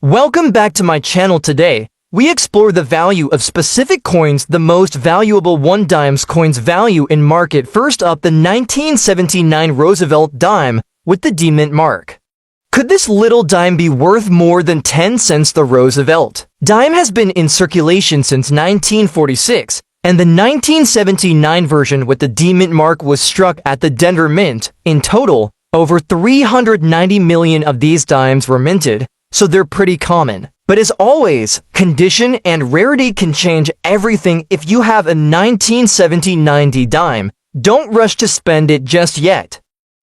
Welcome back to my channel. Today, we explore the value of specific coins, the most valuable 1 dimes coins value in market. First up, the 1979 Roosevelt dime with the D mint mark. Could this little dime be worth more than 10 cents? The Roosevelt dime has been in circulation since 1946, and the 1979 version with the D mint mark was struck at the Denver Mint. In total, over 390 million of these dimes were minted, so they're pretty common. But as always, condition and rarity can change everything. If you have a 1979 D dime, don't rush to spend it just yet.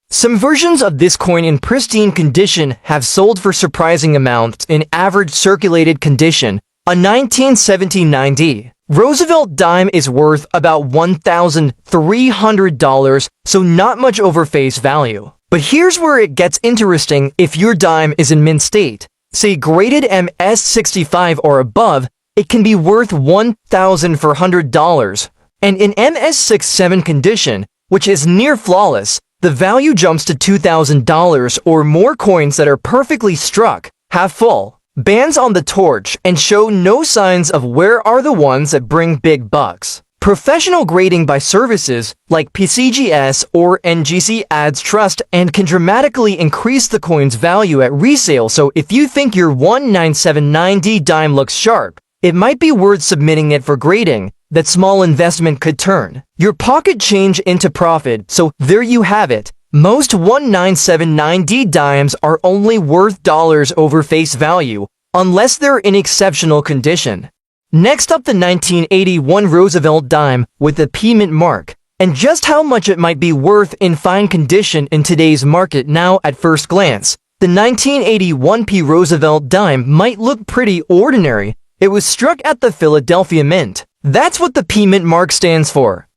Some versions of this coin in pristine condition have sold for surprising amounts. In average circulated condition, a 1979 D Roosevelt dime is worth about $1,300, so not much over face value. But here's where it gets interesting. If your dime is in mint state, say graded MS65 or above, it can be worth $1,400. And in MS67 condition, which is near flawless, the value jumps to $2,000 or more. Coins that are perfectly struck, have full bands on the torch, and show no signs of wear are the ones that bring big bucks. Professional grading by services like PCGS or NGC adds trust and can dramatically increase the coin's value at resale. So if you think your 1979 D dime looks sharp, it might be worth submitting it for grading. That small investment could turn your pocket change into profit. So there you have it. Most 1979 D dimes are only worth dollars over face value, unless they're in exceptional condition. Next up, the 1981 Roosevelt dime with the P mint mark, and just how much it might be worth in fine condition in today's market. Now, at first glance, the 1981 P Roosevelt dime might look pretty ordinary. It was struck at the Philadelphia Mint. That's what the P mint mark stands for.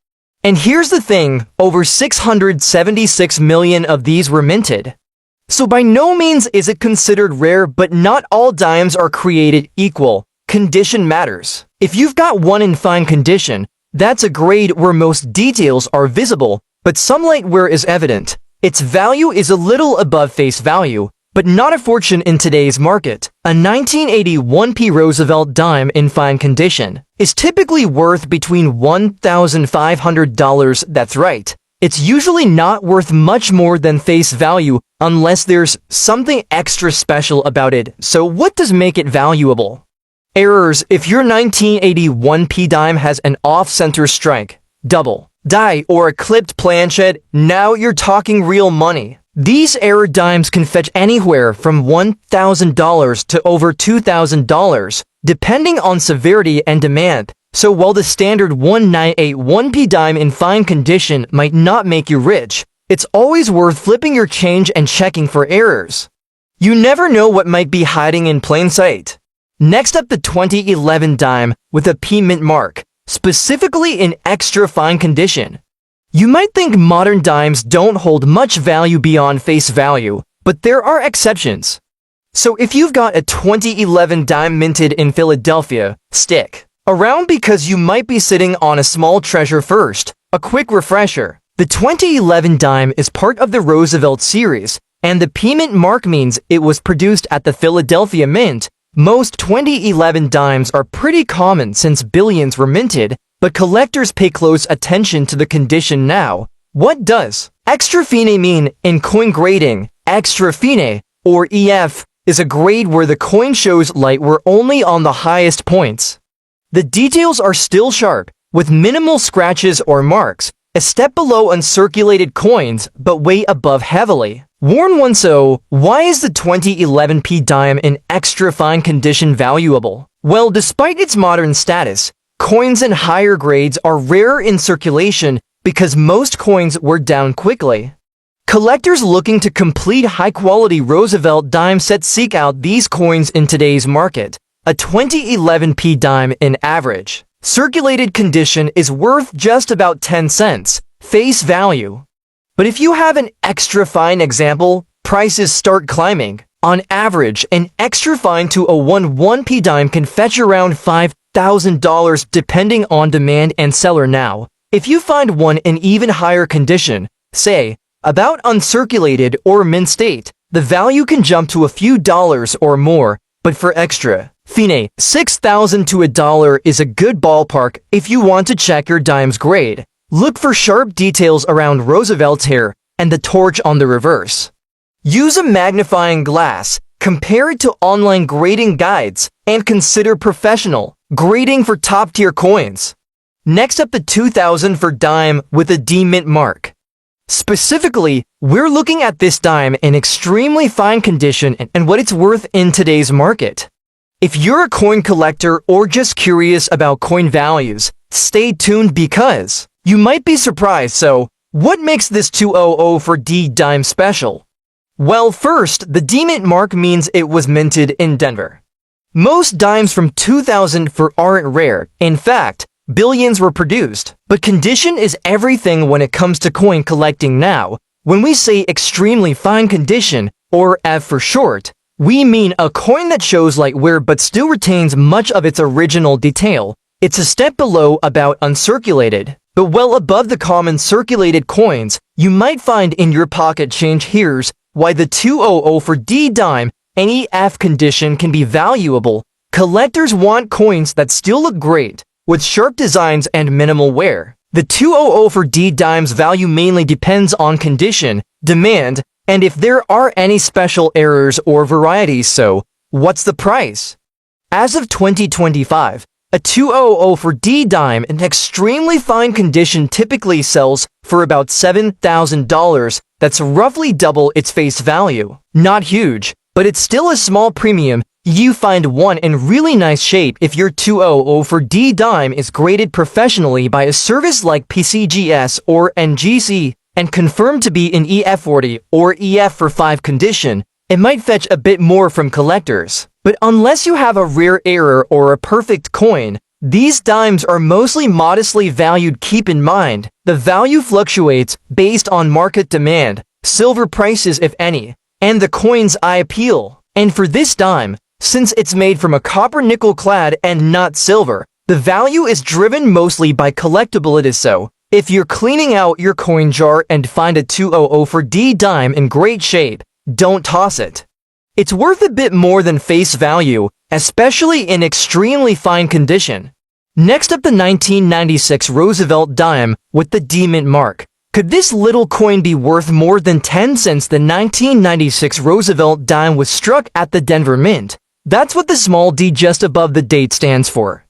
And here's the thing, over 676 million of these were minted. So by no means is it considered rare, but not all dimes are created equal. Condition matters. If you've got one in fine condition, that's a grade where most details are visible, but some light wear is evident. Its value is a little above face value, but not a fortune in today's market. A 1981 P Roosevelt dime in fine condition is typically worth between $1,500. That's right. It's usually not worth much more than face value unless there's something extra special about it. So what does make it valuable? Errors. If your 1981 P dime has an off-center strike, double die, or a clipped planchet, now you're talking real money. These error dimes can fetch anywhere from $1,000 to over $2,000, depending on severity and demand. So while the standard 1981 P dime in fine condition might not make you rich, it's always worth flipping your change and checking for errors. You never know what might be hiding in plain sight. Next up, the 2011 dime with a P mint mark, specifically in extra fine condition. You might think modern dimes don't hold much value beyond face value, but there are exceptions. So if you've got a 2011 dime minted in Philadelphia, stick around because you might be sitting on a small treasure. First, a quick refresher. The 2011 dime is part of the Roosevelt series, and the P mint mark means it was produced at the Philadelphia Mint. Most 2011 dimes are pretty common since billions were minted, but collectors pay close attention to the condition now. What does extra fine mean in coin grading? Extra fine, or EF, is a grade where the coin shows light wear only on the highest points. The details are still sharp, with minimal scratches or marks, a step below uncirculated coins, but way above heavily worn ones. So, why is the 2011 P dime in extra fine condition valuable? Well, despite its modern status, coins in higher grades are rare in circulation because most coins wear down quickly. Collectors looking to complete high-quality Roosevelt dime sets seek out these coins in today's market. A 2011 P dime in average circulated condition is worth just about 10 cents, face value. But if you have an extra fine example, prices start climbing. On average, an extra fine to a 1 P dime can fetch around $5,000 depending on demand and seller. Now, if you find one in even higher condition, say, about uncirculated or mint state, the value can jump to a few dollars or more. but for extra fine, 6,000 to $1 is a good ballpark if you want to check your dime's grade. Look for sharp details around Roosevelt's hair and the torch on the reverse. Use a magnifying glass, compare it to online grading guides, and consider professional grading for top-tier coins. Next up, the 2000 for dime with a D mint mark. Specifically, we're looking at this dime in extremely fine condition and what it's worth in today's market. If you're a coin collector or just curious about coin values, stay tuned because you might be surprised. So, what makes this 200 for D dime special? Well, first, the D mint mark means it was minted in Denver. Most dimes from 2000 aren't rare. In fact, billions were produced. But condition is everything when it comes to coin collecting now. When we say extremely fine condition, or F for short, we mean a coin that shows light wear but still retains much of its original detail. It's a step below about uncirculated, but well above the common circulated coins you might find in your pocket change. Here's why the 200 for D dime, any F condition can be valuable. Collectors want coins that still look great, with sharp designs and minimal wear. The 200 for D dime's value mainly depends on condition, demand, and if there are any special errors or varieties. So, what's the price? As of 2025, a 200 for D dime in extremely fine condition typically sells for about $7,000. That's roughly double its face value. Not huge, but it's still a small premium. You find one in really nice shape if your 200 for D dime is graded professionally by a service like PCGS or NGC and confirmed to be in EF40 or EF45 condition. It might fetch a bit more from collectors. But unless you have a rare error or a perfect coin, these dimes are mostly modestly valued. Keep in mind, the value fluctuates based on market demand, silver prices if any, and the coin's eye appeal. And for this dime, since it's made from a copper nickel clad and not silver, the value is driven mostly by collectability. So, if you're cleaning out your coin jar and find a 200 for D dime in great shape, don't toss it. It's worth a bit more than face value, especially in extremely fine condition. Next up, the 1996 Roosevelt dime with the D mint mark. Could this little coin be worth more than 10 cents? The 1996 Roosevelt dime was struck at the Denver Mint. That's what the small d just above the date stands for.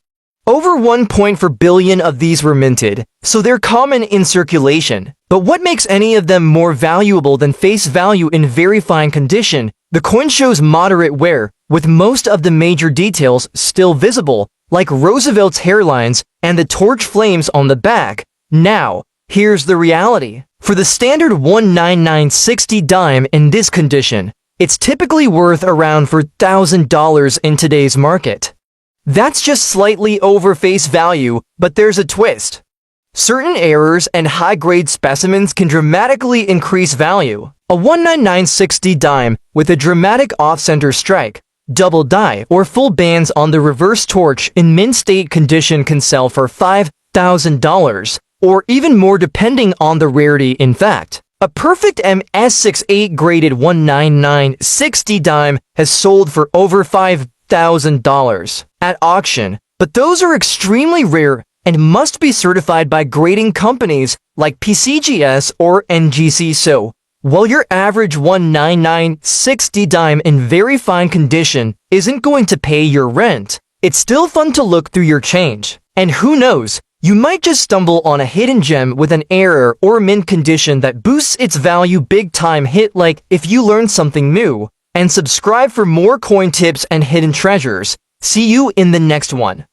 Over 1.4 billion of these were minted, so they're common in circulation. But what makes any of them more valuable than face value in very fine condition? The coin shows moderate wear, with most of the major details still visible, like Roosevelt's hairlines and the torch flames on the back. Now, here's the reality. For the standard 19960 dime in this condition, it's typically worth around $4,000 in today's market. That's just slightly over face value, but there's a twist. Certain errors and high-grade specimens can dramatically increase value. A 19960 dime with a dramatic off-center strike, double die, or full bands on the reverse torch in mint state condition can sell for $5,000, or even more depending on the rarity. In fact, a perfect MS68 graded 19960 dime has sold for over $5,000 at auction, but those are extremely rare and must be certified by grading companies like PCGS or NGC. So, while your average 19960 dime in very fine condition isn't going to pay your rent, it's still fun to look through your change. And who knows, you might just stumble on a hidden gem with an error or mint condition that boosts its value big time. Hit like if you learned something new, and subscribe for more coin tips and hidden treasures. See you in the next one.